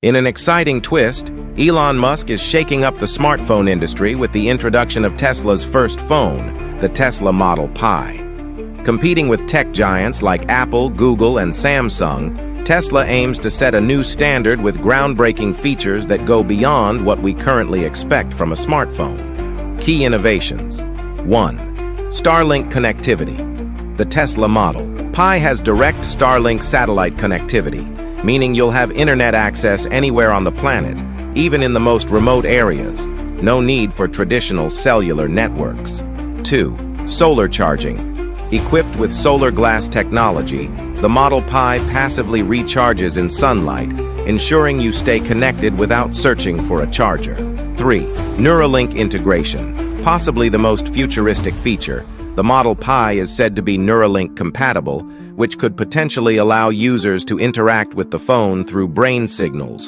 In an exciting twist, Elon Musk is shaking up the smartphone industry with the introduction of Tesla's first phone, the Tesla Model Pi. Competing with tech giants like Apple, Google, and Samsung, Tesla aims to set a new standard with groundbreaking features that go beyond what we currently expect from a smartphone. Key innovations. 1. Starlink connectivity. The Tesla Model Pi has direct Starlink satellite connectivity, meaning you'll have internet access anywhere on the planet, even in the most remote areas. No need for traditional cellular networks. 2. Solar charging. Equipped with solar glass technology, the Model Pi passively recharges in sunlight, ensuring you stay connected without searching for a charger. 3. Neuralink integration. Possibly the most futuristic feature, the Model Pi is said to be Neuralink compatible, which could potentially allow users to interact with the phone through brain signals,